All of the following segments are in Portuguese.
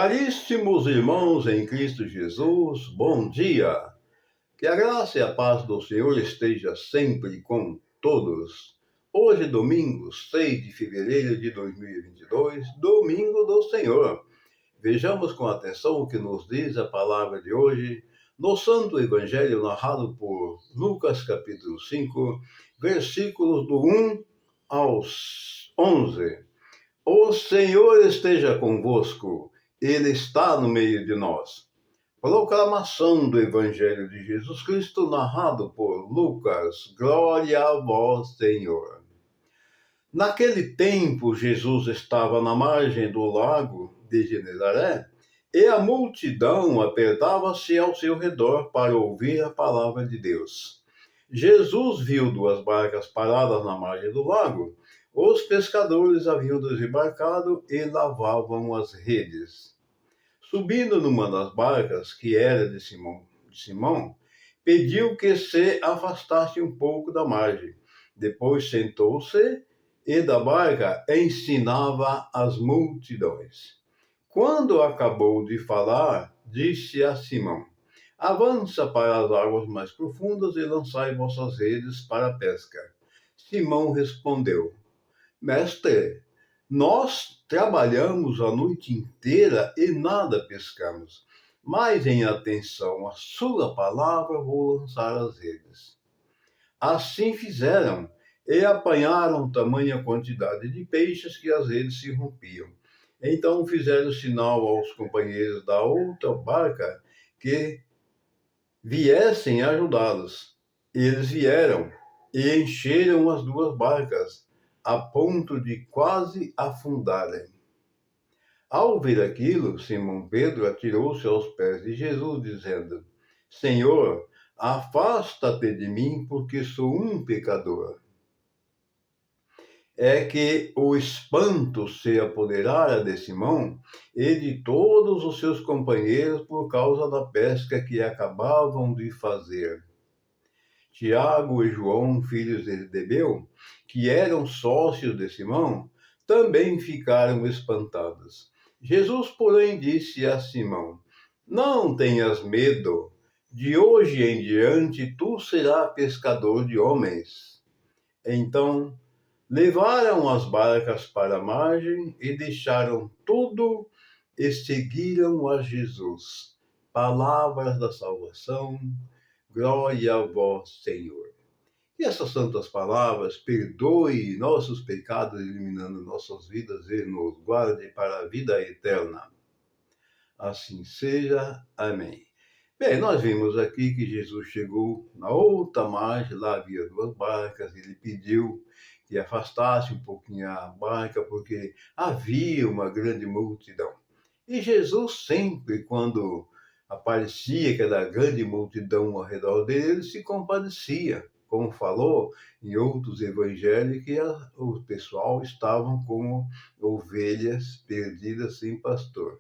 Caríssimos irmãos em Cristo Jesus, bom dia! Que a graça e a paz do Senhor esteja sempre com todos. Hoje, domingo, 6 de fevereiro de 2022, domingo do Senhor. Vejamos com atenção o que nos diz a palavra de hoje no Santo Evangelho narrado por Lucas, capítulo 5, versículos do 1 aos 11. O Senhor esteja convosco, Ele está no meio de nós. Proclamação do Evangelho de Jesus Cristo, narrado por Lucas. Glória a vós, Senhor. Naquele tempo, Jesus estava na margem do lago de Genezaré, e a multidão apertava-se ao seu redor para ouvir a palavra de Deus. Jesus viu duas barcas paradas na margem do lago. Os pescadores haviam desembarcado e lavavam as redes. Subindo numa das barcas, que era de Simão, pediu que se afastasse um pouco da margem. Depois sentou-se e da barca ensinava as multidões. Quando acabou de falar, disse a Simão: Avança para as águas mais profundas e lançai vossas redes para a pesca. Simão respondeu: Mestre, nós trabalhamos a noite inteira e nada pescamos, mas em atenção à sua palavra vou lançar as redes. Assim fizeram e apanharam tamanha quantidade de peixes que as redes se rompiam. Então fizeram sinal aos companheiros da outra barca que viessem ajudá-los. Eles vieram e encheram as duas barcas, a ponto de quase afundarem. Ao ver aquilo, Simão Pedro atirou-se aos pés de Jesus, dizendo: Senhor, afasta-te de mim, porque sou um pecador. É que o espanto se apoderara de Simão e de todos os seus companheiros por causa da pesca que acabavam de fazer. Tiago e João, filhos de Zebedeu, que eram sócios de Simão, também ficaram espantados. Jesus, porém, disse a Simão: Não tenhas medo, de hoje em diante tu serás pescador de homens. Então, levaram as barcas para a margem e deixaram tudo e seguiram a Jesus. Palavras da salvação. Glória a vós, Senhor. Que essas santas palavras perdoe nossos pecados, eliminando nossas vidas e nos guarde para a vida eterna. Assim seja. Amém. Bem, nós vimos aqui que Jesus chegou na outra margem, lá havia duas barcas, ele pediu que afastasse um pouquinho a barca, porque havia uma grande multidão. E Jesus sempre, quando aparecia aquela grande multidão ao redor dele, ele se compadecia, como falou em outros evangelhos, que o pessoal estavam como ovelhas perdidas sem pastor.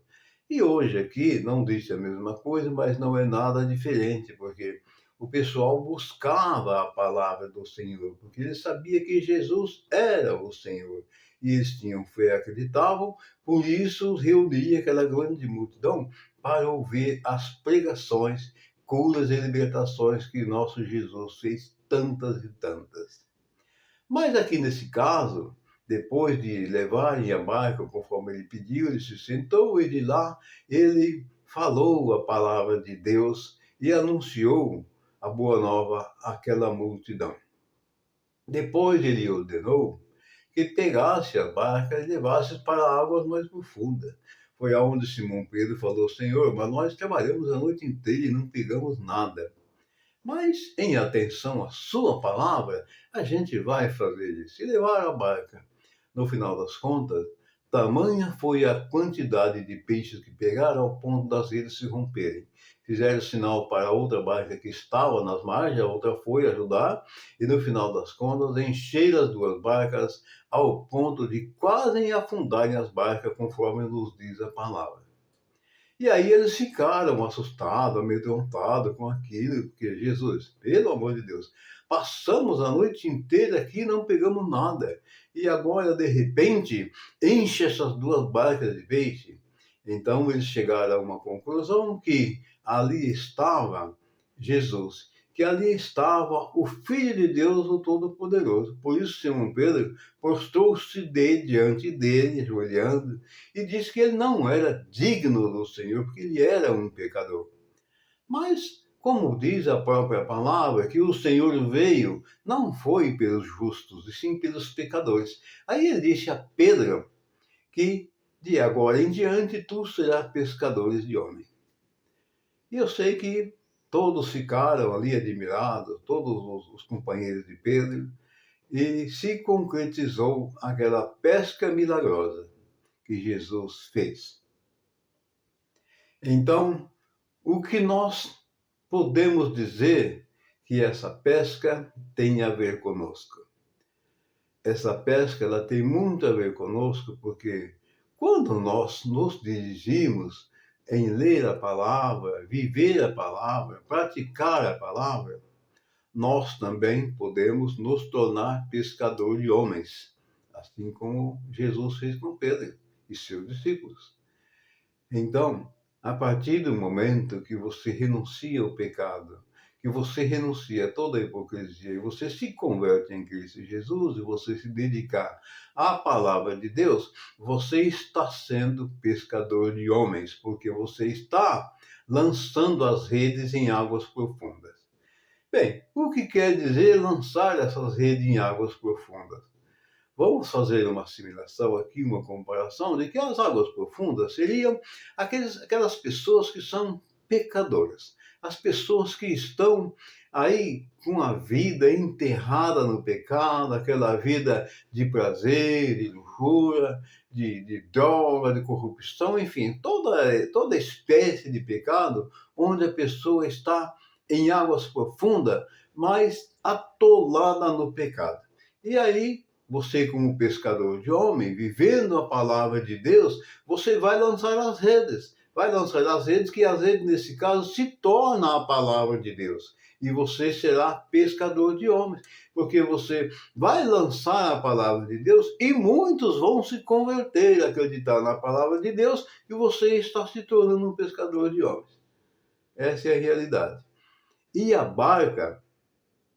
E hoje aqui não disse a mesma coisa, mas não é nada diferente, porque o pessoal buscava a palavra do Senhor, porque ele sabia que Jesus era o Senhor. E eles tinham fé, acreditavam, por isso reunia aquela grande multidão para ouvir as pregações, curas e libertações que nosso Jesus fez tantas e tantas. Mas aqui nesse caso, depois de levarem a barca conforme ele pediu, ele se sentou e de lá ele falou a palavra de Deus e anunciou a boa nova àquela multidão. Depois ele ordenou que pegasse a barca e levasse para águas mais profundas. Foi aonde Simão Pedro falou: Senhor, mas nós trabalhamos a noite inteira e não pegamos nada. Mas, em atenção à sua palavra, a gente vai fazer isso e levar a barca. No final das contas, tamanha foi a quantidade de peixes que pegaram ao ponto das redes se romperem. Fizeram sinal para a outra barca que estava nas margens, a outra foi ajudar, e no final das contas, encheram as duas barcas ao ponto de quase afundarem as barcas, conforme nos diz a palavra. E aí eles ficaram assustados, amedrontados com aquilo, porque Jesus, pelo amor de Deus, passamos a noite inteira aqui e não pegamos nada. E agora, de repente, enche essas duas barcas de peixe. Então eles chegaram a uma conclusão que ali estava Jesus, que ali estava o Filho de Deus, o Todo-Poderoso. Por isso Simão Pedro prostrou-se diante dele, ajoelhando, e disse que ele não era digno do Senhor, porque ele era um pecador. Mas, como diz a própria palavra, que o Senhor veio, não foi pelos justos, e sim pelos pecadores. Aí ele disse a Pedro que de agora em diante tu serás pescadores de homens. E eu sei que todos ficaram ali admirados, todos os companheiros de Pedro, e se concretizou aquela pesca milagrosa que Jesus fez. Então, o que nós podemos dizer que essa pesca tem a ver conosco? Essa pesca ela tem muito a ver conosco porque quando nós nos dirigimos em ler a palavra, viver a palavra, praticar a palavra, nós também podemos nos tornar pescador de homens, assim como Jesus fez com Pedro e seus discípulos. Então, a partir do momento que você renuncia ao pecado, que você renuncia a toda a hipocrisia e você se converte em Cristo Jesus e você se dedicar à palavra de Deus, você está sendo pescador de homens, porque você está lançando as redes em águas profundas. Bem, o que quer dizer lançar essas redes em águas profundas? Vamos fazer uma assimilação aqui, uma comparação de que as águas profundas seriam aquelas pessoas que são pecadoras, as pessoas que estão aí com a vida enterrada no pecado, aquela vida de prazer, de luxúria, de droga, de corrupção, enfim, toda espécie de pecado onde a pessoa está em águas profundas, mas atolada no pecado. E aí, você como pescador de homem, vivendo a palavra de Deus, você vai lançar as redes. Vai lançar as redes, que as redes, nesse caso, se torna a palavra de Deus. E você será pescador de homens, porque você vai lançar a palavra de Deus e muitos vão se converter, acreditar na palavra de Deus, e você está se tornando um pescador de homens. Essa é a realidade. E a barca,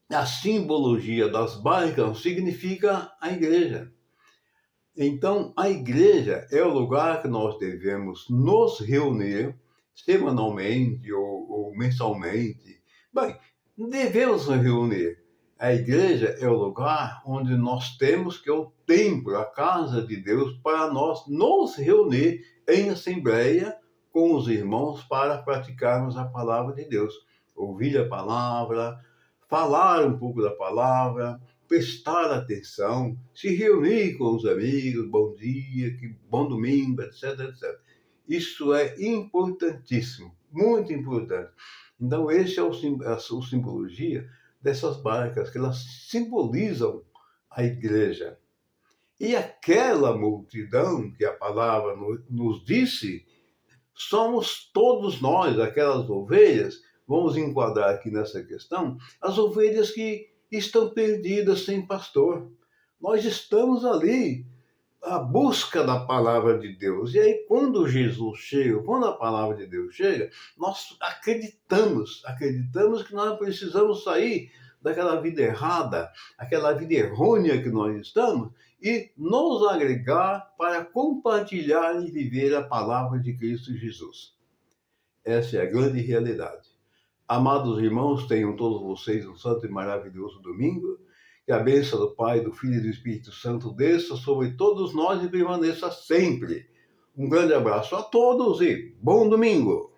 a simbologia das barcas significa a igreja. Então, a igreja é o lugar que nós devemos nos reunir semanalmente ou mensalmente. Bem, devemos nos reunir. A igreja é o lugar onde nós temos, que é o templo, a casa de Deus, para nós nos reunir em assembleia com os irmãos para praticarmos a palavra de Deus. Ouvir a palavra, falar um pouco da palavra, prestar atenção, se reunir com os amigos, bom dia, que bom domingo, etc, etc. Isso é importantíssimo, muito importante. Então, esse é a simbologia dessas barcas, que elas simbolizam a igreja. E aquela multidão que a palavra nos disse, somos todos nós, aquelas ovelhas. Vamos enquadrar aqui nessa questão as ovelhas que estão perdidas sem pastor. Nós estamos ali à busca da palavra de Deus. E aí, quando Jesus chega, quando a palavra de Deus chega, nós acreditamos que nós precisamos sair daquela vida errada, aquela vida errônea que nós estamos, e nos agregar para compartilhar e viver a palavra de Cristo Jesus. Essa é a grande realidade. Amados irmãos, tenham todos vocês um santo e maravilhoso domingo. Que a bênção do Pai, do Filho e do Espírito Santo desça sobre todos nós e permaneça sempre. Um grande abraço a todos e bom domingo!